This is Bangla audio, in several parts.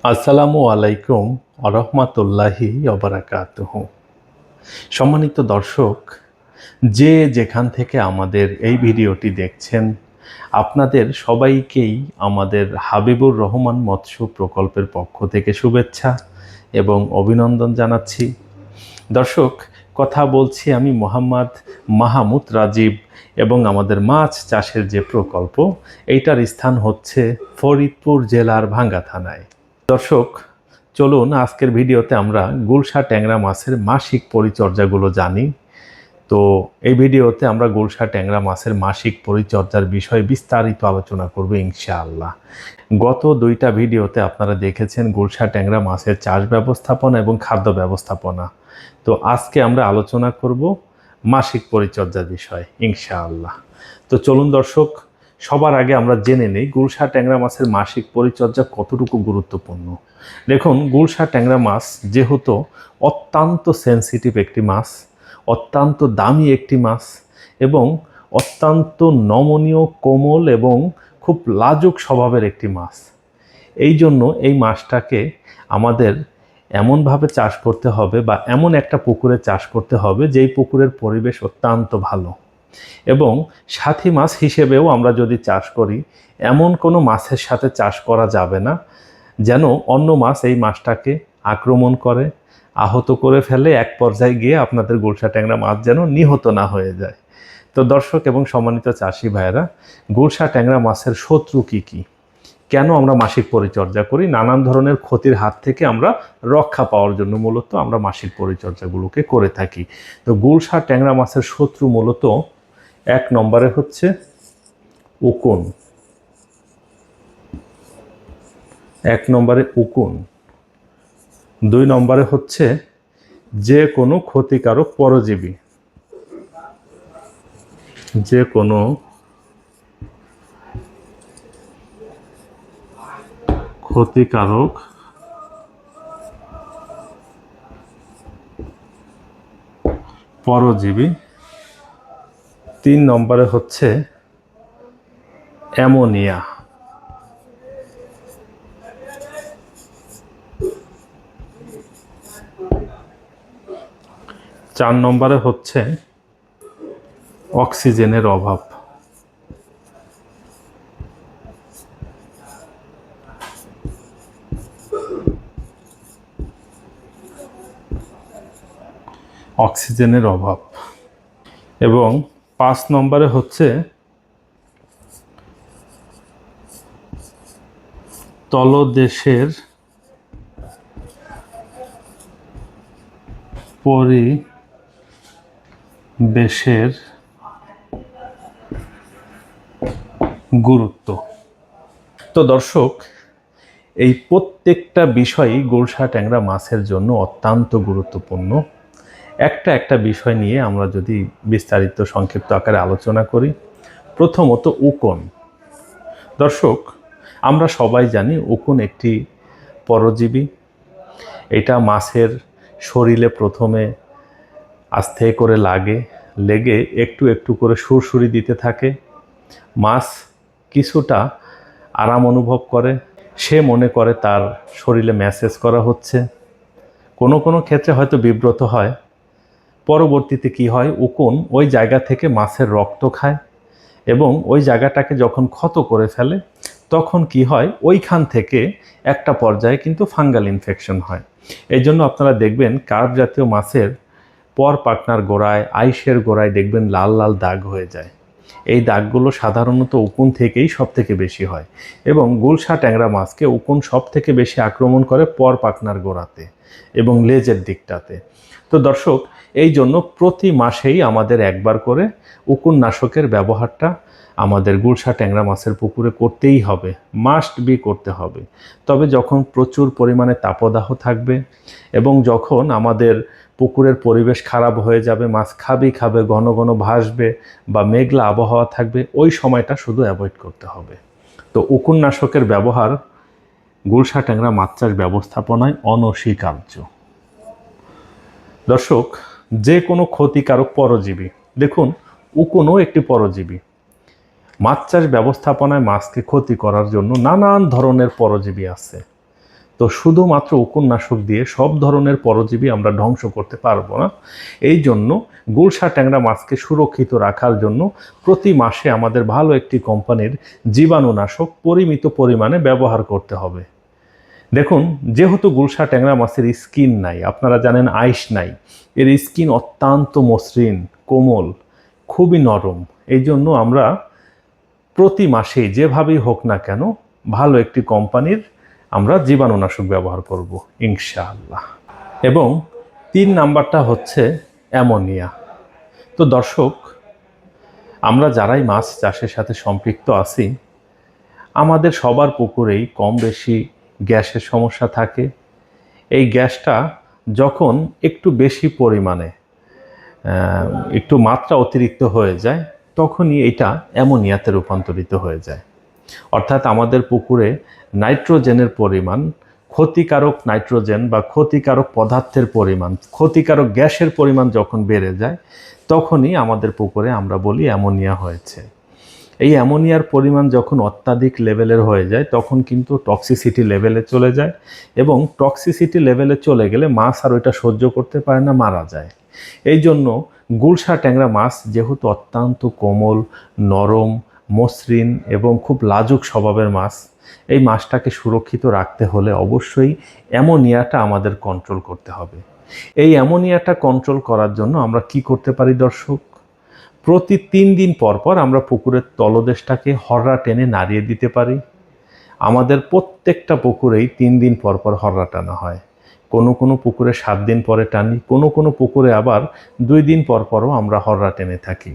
আসসালামু আলাইকুম আরহামাতুল্লাহি অবরাকাতুহু। সম্মানিত দর্শক, যে যেখান থেকে আমাদের এই ভিডিওটি দেখছেন, আপনাদের সবাইকেই আমাদের হাবিবুর রহমান মৎস্য প্রকল্পের পক্ষ থেকে শুভেচ্ছা এবং অভিনন্দন জানাচ্ছি। দর্শক, কথা বলছি আমি মোহাম্মদ মাহমুদ রাজীব এবং আমাদের মাছ চাষের যে প্রকল্প, এইটার স্থান হচ্ছে ফরিদপুর জেলার ভাঙ্গা থানায়। দর্শক, চলুন আজকের ভিডিওতে আমরা গুলশা ট্যাংরা মাছের মাসিক পরিচর্যাগুলো জানি। তো এই ভিডিওতে আমরা গুলশা ট্যাংরা মাছের মাসিক পরিচর্যার বিষয়ে বিস্তারিত আলোচনা করব ইনশাআল্লাহ। গত দুইটা ভিডিওতে আপনারা দেখেছেন গুলশা ট্যাংরা মাছের চাষ ব্যবস্থাপনা এবং খাদ্য ব্যবস্থাপনা। তো আজকে আমরা আলোচনা করব মাসিক পরিচর্যার বিষয় ইনশাআল্লাহ। তো চলুন দর্শক, সবার আগে আমরা জেনে নিই গুলশা ট্যাংরা মাছের মাসিক পরিচর্যা কতটুকু গুরুত্বপূর্ণ। দেখুন, গুলশা ট্যাংরা মাছ যেহেতু অত্যন্ত সেনসিটিভ একটি মাছ, অত্যন্ত দামি একটি মাছ এবং অত্যন্ত নমনীয়, কোমল এবং খুব লাজুক স্বভাবের একটি মাছ। এই জন্য এই মাছটাকে আমাদের এমনভাবে চাষ করতে হবে বা এমন একটা পুকুরে চাষ করতে হবে যেই পুকুরের পরিবেশ অত্যন্ত ভালো। এবং সাথী মাছ হিসেবেও আমরা যদি চাষ করি, এমন কোনো মাছের সাথে চাষ করা যাবে না যেন অন্য মাছ এই মাছটাকে আক্রমণ করে, আহত করে ফেলে, এক পর্যায়ে গিয়ে আপনাদের গুলশা ট্যাংরা মাছ যেন নিহত না হয়ে যায়। তো দর্শক এবং সম্মানিত চাষি ভাইয়েরা, গুলশা ট্যাংরা মাছের শত্রু কী কী, কেন আমরা মাসিক পরিচর্যা করি? নানান ধরনের ক্ষতির হাত থেকে আমরা রক্ষা পাওয়ার জন্য মূলত আমরা মাসিক পরিচর্যাগুলোকে করে থাকি। তো গুলশা ট্যাংরা মাছের শত্রু মূলত এক নম্বরে হচ্ছে উকুন। এক নম্বরে উকুন। দুই নম্বরে হচ্ছে যে কোনো ক্ষতিকারক পরজীবী। যে কোনো ক্ষতিকারক পরজীবী। তিন নম্বরে হচ্ছে অ্যামোনিয়া। চার নম্বরে হচ্ছে অক্সিজেনের অভাব। অক্সিজেনের অভাব। এবং পাঁচ নম্বরে হচ্ছে তলদেশের পরিবেশের গুরুত্ব। তো দর্শক, এই প্রত্যেকটা বিষয়ই গুলশা ট্যাংরা মাছের জন্য অত্যন্ত গুরুত্বপূর্ণ। একটা বিষয় নিয়ে আমরা যদি বিস্তারিত সংক্ষিপ্ত আকারে আলোচনা করি। প্রথমত উকুন। দর্শক, আমরা সবাই জানি উকুন একটি পরজীবী। এটা মাছের শরীরে প্রথমে আস্তে করে লেগে একটু একটু করে সুরসুরি দিতে থাকে। মাছ কিছুটা আরাম অনুভব করে, সে মনে করে তার শরীরে ম্যাসেজ করা হচ্ছে। কোনো কোনো ক্ষেত্রে হয়তো বিব্রত হয়। পরবর্তীতে কি হয়, উকুন ওই জায়গা থেকে মাছের রক্ত খায় এবং ওই জায়গাটাকে যখন ক্ষত করে ফেলে তখন কি হয়, ওইখান থেকে একটা পর্যায়ে কিন্তু ফাঙ্গাল ইনফেকশন হয়। এই জন্য আপনারা দেখবেন কার্প জাতীয় মাছের পর পাটনার গোড়ায়, আইসের গোড়ায় দেখবেন লাল লাল দাগ হয়ে যায়। এই দাগগুলো সাধারণত উকুন থেকেই সব থেকে বেশি হয় এবং গুলশা ট্যাংরা মাছকে উকুন সব থেকে বেশি আক্রমণ করে পর পাটনার গোড়াতে এবং লেজের দিকটাতে। তো দর্শক, এই জন্য প্রতি মাসেই আমাদের একবার করে উকুন নাশকের ব্যবহারটা আমাদের গুলশা ট্যাংরা মাছের পুকুরে করতেই হবে, মাস্ট বি করতে হবে। তবে যখন প্রচুর পরিমাণে তাপদাহ থাকবে এবং যখন আমাদের পুকুরের পরিবেশ খারাপ হয়ে যাবে, মাছ খাবে, ঘন ঘন ভাসবে বা মেঘলা আবহাওয়া থাকবে, ওই সময়টা শুধু অ্যাভয়েড করতে হবে। তো উকুন নাশকের ব্যবহার গুলশা ট্যাংরা মাছ চাষ ব্যবস্থাপনায় অনস্বীকার্য। দর্শক, যে কোনো ক্ষতিকারক পরজীবী, দেখুন উকুনও একটি পরজীবী। মাছ চাষ ব্যবস্থাপনায় মাছকে ক্ষতি করার জন্য নানান ধরনের পরজীবী আছে। তো শুধুমাত্র উকুননাশক দিয়ে সব ধরনের পরজীবী আমরা ধ্বংস করতে পারবো না। এই জন্য গুলশা ট্যাংরা মাছকে সুরক্ষিত রাখার জন্য প্রতি মাসে আমাদের ভালো একটি কোম্পানির জীবাণুনাশক পরিমিত পরিমাণে ব্যবহার করতে হবে। দেখুন, যেহেতু গুলশা ট্যাংরা মাছের স্কিন নাই, আপনারা জানেন আইস নাই, এর স্কিন অত্যন্ত মসৃণ, কোমল, খুবই নরম। এই জন্য আমরা প্রতি মাসে যেভাবেই হোক না কেন ভালো একটি কোম্পানির আমরা জীবাণুনাশক ব্যবহার করব ইনশাআল্লাহ। এবং 3 নাম্বারটা হচ্ছে অ্যামোনিয়া। তো দর্শক, আমরা যারাই মাছ চাষের সাথে সম্পৃক্ত আছি, আমাদের সবার পুকুরেই কম বেশি গ্যাসের সমস্যা থাকে। এই গ্যাসটা যখন একটু বেশি পরিমাণে একটু মাত্রা অতিরিক্ত হয়ে যায়, তখনই এটা অ্যামোনিয়াতে রূপান্তরিত হয়ে যায়। অর্থাৎ আমাদের পুকুরে নাইট্রোজেনের পরিমাণ, ক্ষতিকারক নাইট্রোজেন বা ক্ষতিকারক পদার্থের পরিমাণ, ক্ষতিকারক গ্যাসের পরিমাণ যখন বেড়ে যায়, তখনই আমাদের পুকুরে আমরা বলি অ্যামোনিয়া হয়েছে। এই অ্যামোনিয়ার পরিমাণ যখন অত্যাধিক লেভেলের হয়ে যায়, তখন কিন্তু টক্সিসিটি লেভেলে চলে যায়, এবং টক্সিসিটি লেভেলে চলে গেলে মাছ আর ওইটা সহ্য করতে পারে না, মারা যায়। এই জন্য গুলশা ট্যাংরা মাছ যেহেতু অত্যন্ত কোমল, নরম, মসৃণ এবং খুব লাজুক স্বভাবের মাছ, এই মাছটাকে সুরক্ষিত রাখতে হলে অবশ্যই অ্যামোনিয়াটা আমাদের কন্ট্রোল করতে হবে। এই অ্যামোনিয়াটা কন্ট্রোল করার জন্য আমরা কি করতে পারি দর্শক? প্রতি 3 দিন পর পর আমরা পুকুরের তলদেশটাকে হররা টেনে নাড়িয়ে দিতে পারি। আমাদের প্রত্যেকটা পুকুরেই 3 দিন পর পর হররা টানা হয়। কোনো কোনো পুকুরে 7 দিন পরে টানি, কোনো কোনো পুকুরে আবার 2 দিন পর পরও আমরা হররা টেনে থাকি।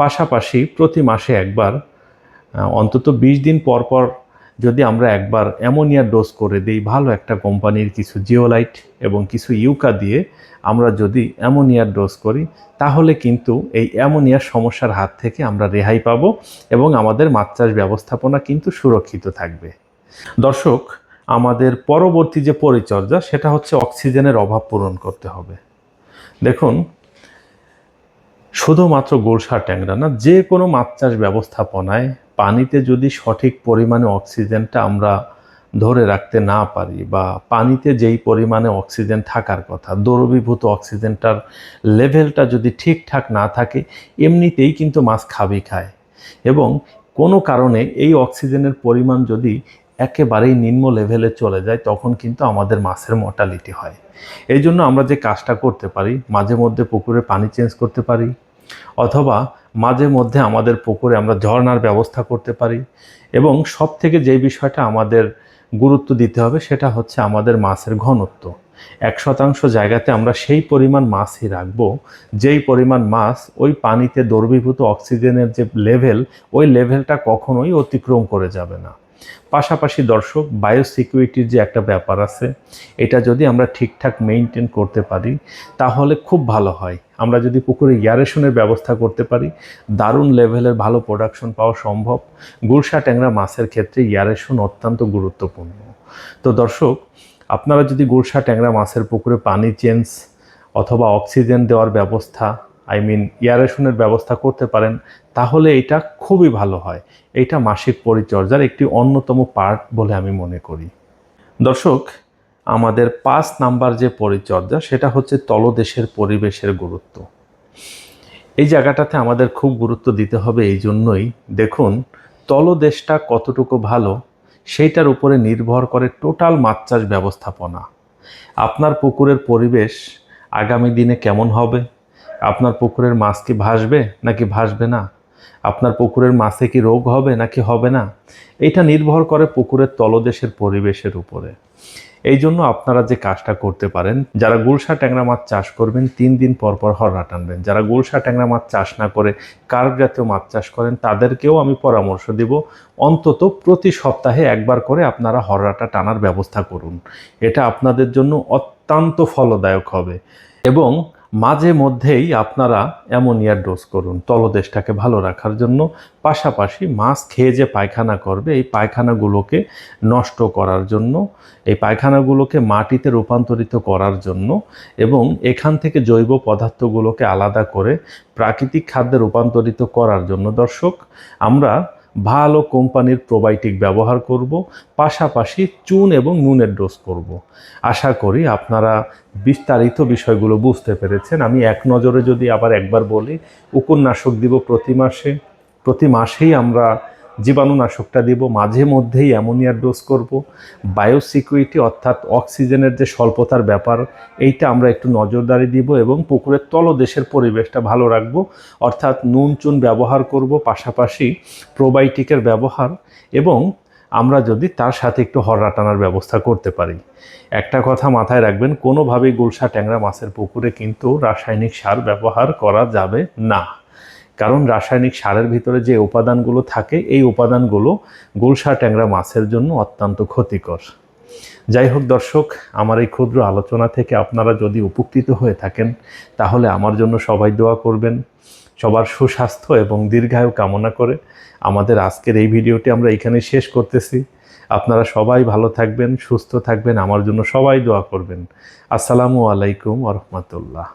পাশাপাশি প্রতি মাসে একবার, অন্তত 20 দিন পর পর যদি আমরা একবার অ্যামোনিয়া ডোজ করে দিই, ভালো একটা কোম্পানির কিছু জিওলাইট এবং কিছু ইউকা দিয়ে আমরা যদি অ্যামোনিয়ার ডোজ করি, তাহলে কিন্তু এই অ্যামোনিয়ার সমস্যার হাত থেকে আমরা রেহাই পাবো এবং আমাদের মাছ চাষ ব্যবস্থাপনা কিন্তু সুরক্ষিত থাকবে। দর্শক, আমাদের পরবর্তী যে পরিচর্যা, সেটা হচ্ছে অক্সিজেনের অভাব পূরণ করতে হবে। দেখুন, শুধুমাত্র গুলশা ট্যাংরা না, যে কোনো মাছ চাষ ব্যবস্থাপনায় পানিতে যদি সঠিক পরিমাণে অক্সিজেনটা আমরা ধরে রাখতে না পারি, বা পানিতে যেই পরিমাণে অক্সিজেন থাকার কথা, দ্রবীভূত অক্সিজেনটার লেভেলটা যদি ঠিকঠাক না থাকে, এমনিতেই কিন্তু মাছ খাবই খায়। এবং কোনো কারণে এই অক্সিজেনের পরিমাণ যদি একেবারেই নিম্ন লেভেলে চলে যায়, তখন কিন্তু আমাদের মাছের মর্টালিটি হয়। এই জন্য আমরা যে কাজটা করতে পারি, মাঝে মধ্যে পুকুরে পানি চেঞ্জ করতে পারি, অথবা মাঝে মধ্যে আমাদের পুকুরে আমরা ঝর্ণার ব্যবস্থা করতে পারি। এবং সব থেকে যে বিষয়টা আমাদের গুরুত্ব দিতে হবে, সেটা হচ্ছে আমাদের মাছের ঘনত্ব। 1% জায়গাতে আমরা সেই পরিমাণ মাছই রাখবো, যেই পরিমাণ মাছ ওই পানিতে দ্রবীভূত অক্সিজেনের যে লেভেল, ওই লেভেলটা কখনোই অতিক্রম করে যাবে না। পাশাপাশি দর্শক, বায়োসিকিউরিটির যে একটা ব্যাপার আছে, এটা যদি আমরা ঠিকঠাক মেইনটেন করতে পারি, তাহলে খুব ভালো হয়। আমরা যদি পুকুরে ইয়ারেশনের ব্যবস্থা করতে পারি, দারুণ লেভেলের ভালো প্রোডাকশন পাওয়া সম্ভব। গুলশা ট্যাংরা মাছের ক্ষেত্রে ইয়ারেশন অত্যন্ত গুরুত্বপূর্ণ। তো দর্শক, আপনারা যদি গুলশা ট্যাংরা মাছের পুকুরে পানি চেঞ্জ অথবা অক্সিজেন দেওয়ার ব্যবস্থা, ইয়ারেশনের ব্যবস্থা করতে পারেন, তাহলে এটা খুবই ভালো হয়। এটা মাসিক পরিচর্যার একটি অন্যতম পার্ট বলে আমি মনে করি। দর্শক, আমাদের 5 নাম্বার যে পরিচর্যা, সেটা হচ্ছে তলদেশের পরিবেশের গুরুত্ব। এই জায়গাটাতে আমাদের খুব গুরুত্ব দিতে হবে। এই জন্যই দেখুন, তলদেশটা কতটুকু ভালো, সেইটার উপরে নির্ভর করে টোটাল মাছ চাষ ব্যবস্থাপনা। আপনার পুকুরের পরিবেশ আগামী দিনে কেমন হবে? আপনার পুকুরের মাছ কি ভাসবে নাকি ভাসবে না? আপনার পুকুরের মাছে কি রোগ হবে নাকি হবে না? এটা নির্ভর করে পুকুরের তলদেশের পরিবেশের উপরে। এই জন্য আপনারা যে কাজটা করতে পারেন, যারা গুলশা ট্যাংরা মাছ চাষ করবেন, 3 দিন পর পর হররা টানবেন। যারা গুলশা ট্যাংরা মাছ চাষ না করে কার্প জাতীয় মাছ চাষ করেন, তাদেরকেও আমি পরামর্শ দিব, অন্তত প্রতি সপ্তাহে একবার করে আপনারা হররাটা টানার ব্যবস্থা করুন। এটা আপনাদের জন্য অত্যন্ত ফলদায়ক হবে। এবং মাঝে মধ্যেই আপনারা অ্যামোনিয়ার ডোজ করুন তলদেশটাকে ভালো রাখার জন্য। পাশাপাশি মাছ খেয়ে যে পায়খানা করবে, এই পায়খানাগুলোকে নষ্ট করার জন্য, এই পায়খানাগুলোকে মাটিতে রূপান্তরিত করার জন্য, এবং এখান থেকে জৈব পদার্থগুলোকে আলাদা করে প্রাকৃতিক খাদ্যে রূপান্তরিত করার জন্য দর্শক, আমরা ভালো কোম্পানির প্রোবায়োটিক ব্যবহার করব, পাশাপাশি চুন এবং নুনের ডোজ করব। আশা করি আপনারা বিস্তারিত বিষয়গুলো বুঝতে পেরেছেন। আমি এক নজরে যদি আবার একবার বলি, উপন্যাসক দিব প্রতি মাসেই আমরা জীবাণুনাশকটা দিব, মাঝে মধ্যেই অ্যামোনিয়ার ডোজ করব। বায়োসিকিউরিটি অর্থাৎ অক্সিজেনের যে স্বল্পতার ব্যাপার, এইটা আমরা একটু নজরদারি দিব এবং পুকুরের তলদেশের পরিবেশটা ভালো রাখবো, অর্থাৎ নুন চুন ব্যবহার করব, পাশাপাশি প্রোবায়োটিকের ব্যবহার, এবং আমরা যদি তার সাথে একটু হররা টানার ব্যবস্থা করতে পারি। একটা কথা মাথায় রাখবেন, কোনোভাবেই গুলশা ট্যাংরা মাছের পুকুরে কিন্তু রাসায়নিক সার ব্যবহার করা যাবে না, কারণ রাসায়নিক সারের ভিতরে যে উপাদানগুলো থাকে এই উপাদানগুলো গুলশা ট্যাংরা মাছের জন্য অত্যন্ত ক্ষতিকর। যাই হোক দর্শক, আমার এই ক্ষুদ্র আলোচনা থেকে আপনারা যদি উপকৃত হয়ে থাকেন তাহলে আমার জন্য সবাই দোয়া করবেন। সবার সুস্বাস্থ্য এবং দীর্ঘায়ু কামনা করে আমাদের আজকের এই ভিডিওটি আমরা এখানেই শেষ করতেছি। আপনারা সবাই ভালো থাকবেন, সুস্থ থাকবেন, আমার জন্য সবাই দোয়া করবেন। আসসালামু আলাইকুম ওয়া রাহমাতুল্লাহ।